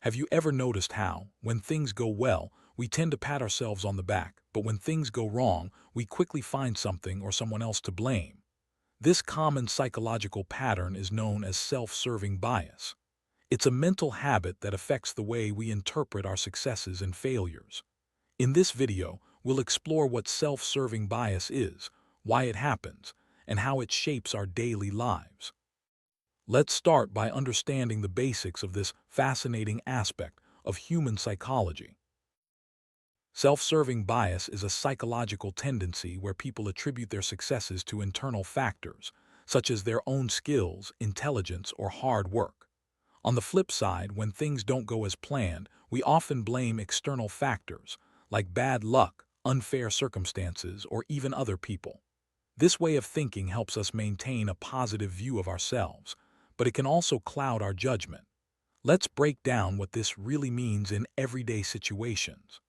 Have you ever noticed how, when things go well, we tend to pat ourselves on the back, but when things go wrong, we quickly find something or someone else to blame? This common psychological pattern is known as self-serving bias. It's a mental habit that affects the way we interpret our successes and failures. In this video, we'll explore what self-serving bias is, why it happens, and how it shapes our daily lives. Let's start by understanding the basics of this fascinating aspect of human psychology. Self-serving bias is a psychological tendency where people attribute their successes to internal factors, such as their own skills, intelligence, or hard work. On the flip side, when things don't go as planned, we often blame external factors, like bad luck, unfair circumstances, or even other people. This way of thinking helps us maintain a positive view of ourselves, but it can also cloud our judgment. Let's break down what this really means in everyday situations.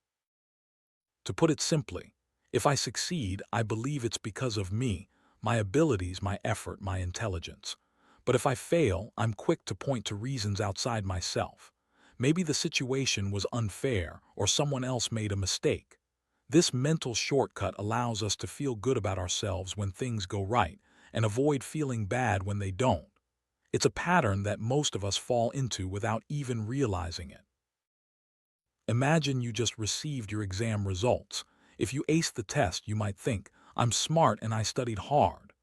To put it simply, if I succeed, I believe it's because of me, my abilities, my effort, my intelligence. But if I fail, I'm quick to point to reasons outside myself. Maybe the situation was unfair or someone else made a mistake. This mental shortcut allows us to feel good about ourselves when things go right and avoid feeling bad when they don't. It's a pattern that most of us fall into without even realizing it. Imagine you just received your exam results. If you aced the test, you might think, "I'm smart and I studied hard."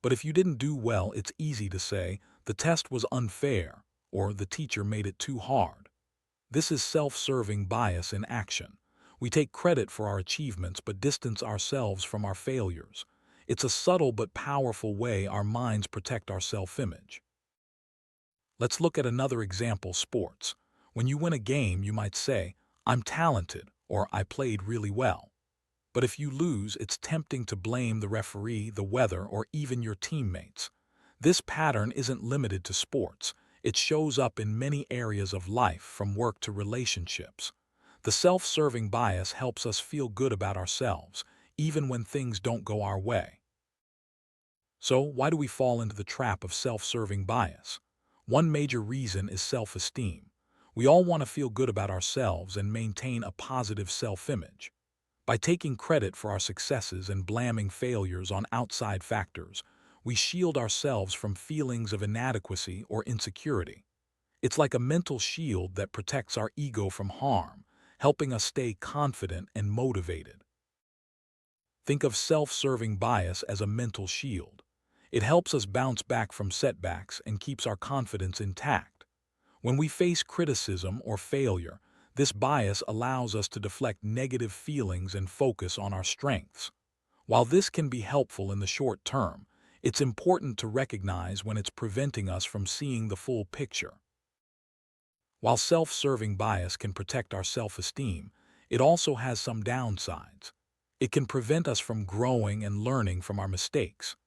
But if you didn't do well, it's easy to say, "The test was unfair," or "The teacher made it too hard." This is self-serving bias in action. We take credit for our achievements but distance ourselves from our failures. It's a subtle but powerful way our minds protect our self-image. Let's look at another example: sports. When you win a game, you might say, "I'm talented," or "I played really well." But if you lose, it's tempting to blame the referee, the weather, or even your teammates. This pattern isn't limited to sports. It shows up in many areas of life, from work to relationships. The self-serving bias helps us feel good about ourselves, even when things don't go our way. So, why do we fall into the trap of self-serving bias? One major reason is self-esteem. We all want to feel good about ourselves and maintain a positive self-image. By taking credit for our successes and blaming failures on outside factors, we shield ourselves from feelings of inadequacy or insecurity. It's like a mental shield that protects our ego from harm, helping us stay confident and motivated. Think of self-serving bias as a mental shield. It helps us bounce back from setbacks and keeps our confidence intact. When we face criticism or failure, this bias allows us to deflect negative feelings and focus on our strengths. While this can be helpful in the short term, it's important to recognize when it's preventing us from seeing the full picture. While self-serving bias can protect our self-esteem, it also has some downsides. It can prevent us from growing and learning from our mistakes.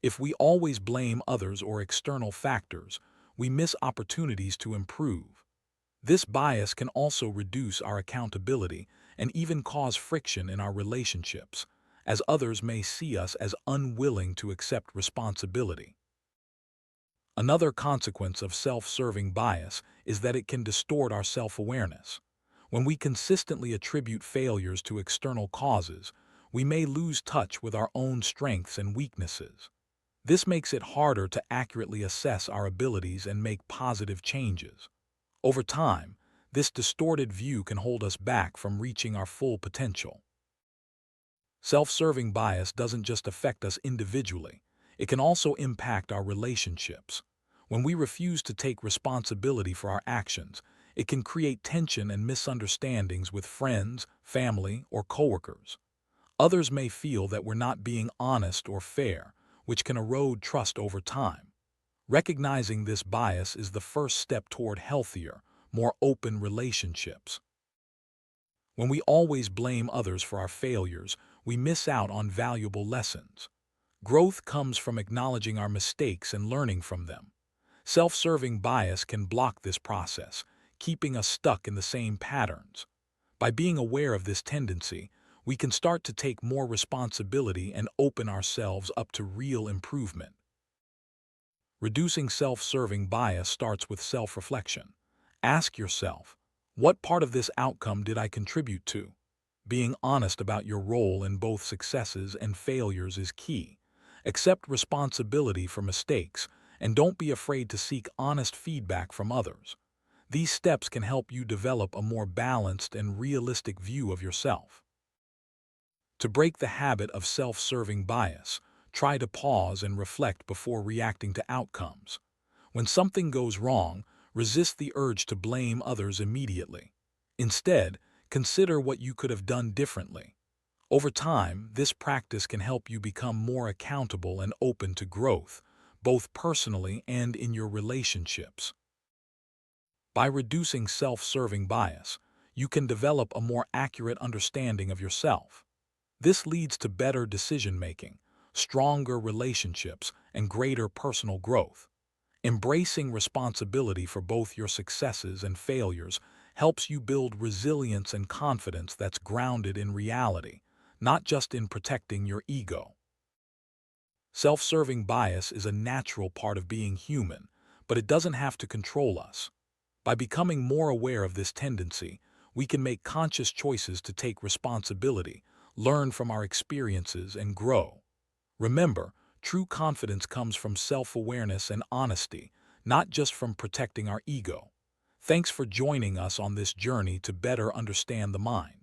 If we always blame others or external factors, we miss opportunities to improve. This bias can also reduce our accountability and even cause friction in our relationships, as others may see us as unwilling to accept responsibility. Another consequence of self-serving bias is that it can distort our self-awareness. When we consistently attribute failures to external causes, we may lose touch with our own strengths and weaknesses. This makes it harder to accurately assess our abilities and make positive changes. Over time, this distorted view can hold us back from reaching our full potential. Self-serving bias doesn't just affect us individually, it can also impact our relationships. When we refuse to take responsibility for our actions, it can create tension and misunderstandings with friends, family, or coworkers. Others may feel that we're not being honest or fair, which can erode trust over time. Recognizing this bias is the first step toward healthier, more open relationships. When we always blame others for our failures, we miss out on valuable lessons. Growth comes from acknowledging our mistakes and learning from them. Self-serving bias can block this process, keeping us stuck in the same patterns. By being aware of this tendency, we can start to take more responsibility and open ourselves up to real improvement. Reducing self-serving bias starts with self-reflection. Ask yourself, What part of this outcome did I contribute to? Being honest about your role in both successes and failures is key. Accept responsibility for mistakes and don't be afraid to seek honest feedback from others. These steps can help you develop a more balanced and realistic view of yourself. To break the habit of self-serving bias, try to pause and reflect before reacting to outcomes. When something goes wrong, resist the urge to blame others immediately. Instead, consider what you could have done differently. Over time, this practice can help you become more accountable and open to growth, both personally and in your relationships. By reducing self-serving bias, you can develop a more accurate understanding of yourself. This leads to better decision-making, stronger relationships, and greater personal growth. Embracing responsibility for both your successes and failures helps you build resilience and confidence that's grounded in reality, not just in protecting your ego. Self-serving bias is a natural part of being human, but it doesn't have to control us. By becoming more aware of this tendency, we can make conscious choices to take responsibility, learn from our experiences, and grow. Remember, true confidence comes from self-awareness and honesty, not just from protecting our ego. Thanks for joining us on this journey to better understand the mind.